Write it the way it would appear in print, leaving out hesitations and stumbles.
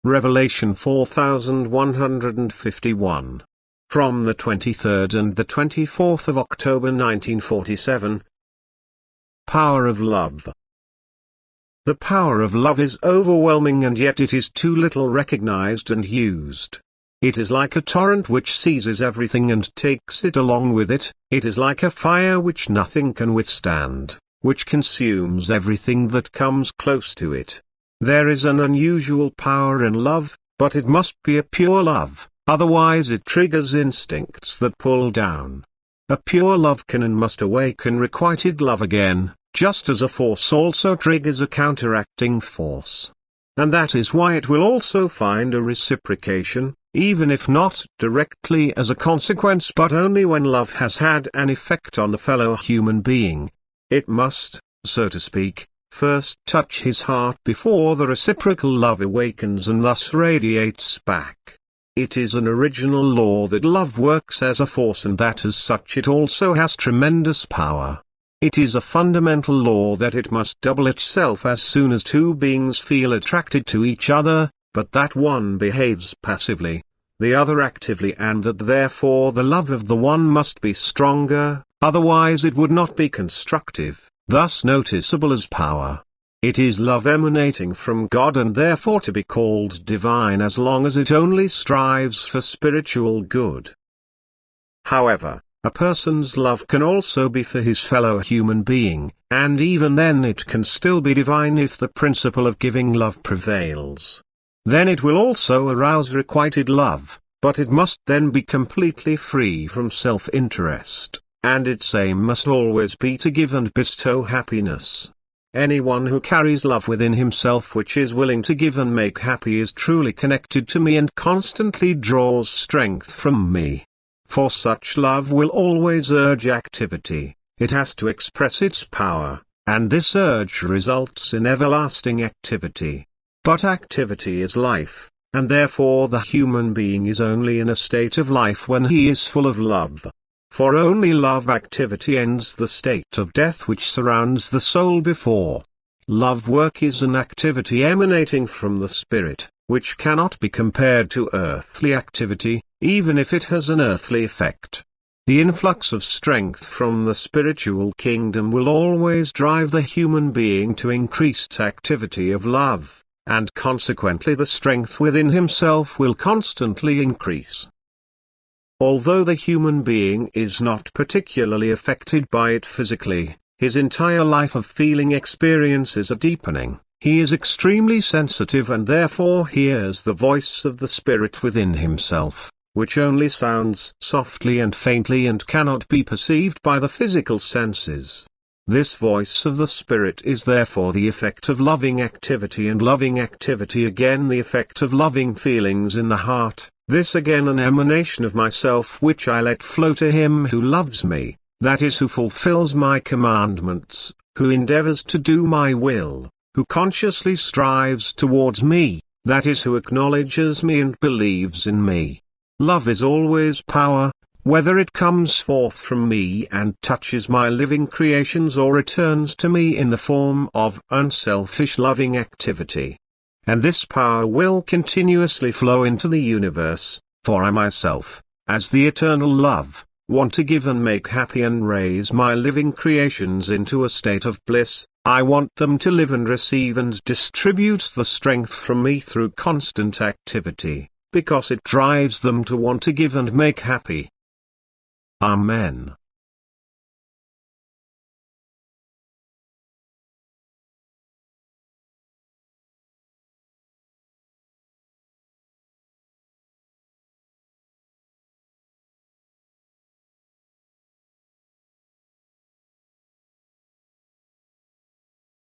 Revelation 4151. From the 23rd and the 24th of October 1947. Power of Love. The power of love is overwhelming, and yet it is too little recognized and used. It is like a torrent which seizes everything and takes it along with it. It is like a fire which nothing can withstand, which consumes everything that comes close to it. There is an unusual power in love, but it must be a pure love, otherwise it triggers instincts that pull down. A pure love can and must awaken requited love again, just as a force also triggers a counteracting force. And that is why it will also find a reciprocation, even if not directly as a consequence, but only when love has had an effect on the fellow human being. It must, so to speak, first touch his heart before the reciprocal love awakens and thus radiates back. It is an original law that love works as a force, and that as such it also has tremendous power. It is a fundamental law that it must double itself as soon as two beings feel attracted to each other, but that one behaves passively, the other actively, and that therefore the love of the one must be stronger, otherwise it would not be constructive, thus noticeable as power. It is love emanating from God, and therefore to be called divine as long as it only strives for spiritual good. However, a person's love can also be for his fellow human being, and even then it can still be divine if the principle of giving love prevails. Then it will also arouse requited love, but it must then be completely free from self-interest, and its aim must always be to give and bestow happiness. Anyone who carries love within himself which is willing to give and make happy is truly connected to me and constantly draws strength from me. For such love will always urge activity, it has to express its power, and this urge results in everlasting activity. But activity is life, and therefore the human being is only in a state of life when he is full of love. For only love activity ends the state of death which surrounds the soul before. Love work is an activity emanating from the spirit, which cannot be compared to earthly activity, even if it has an earthly effect. The influx of strength from the spiritual kingdom will always drive the human being to increased activity of love, and consequently the strength within himself will constantly increase. Although the human being is not particularly affected by it physically, his entire life of feeling experiences a deepening. He is extremely sensitive and therefore hears the voice of the spirit within himself, which only sounds softly and faintly and cannot be perceived by the physical senses. This voice of the spirit is therefore the effect of loving activity, and loving activity again the effect of loving feelings in the heart, this again an emanation of myself which I let flow to him who loves me, that is, who fulfills my commandments, who endeavors to do my will, who consciously strives towards me, that is, who acknowledges me and believes in me. Love is always power, whether it comes forth from me and touches my living creations or returns to me in the form of unselfish loving activity. And this power will continuously flow into the universe, for I myself, as the eternal love, want to give and make happy and raise my living creations into a state of bliss. I want them to live and receive and distribute the strength from me through constant activity, because it drives them to want to give and make happy. Amen.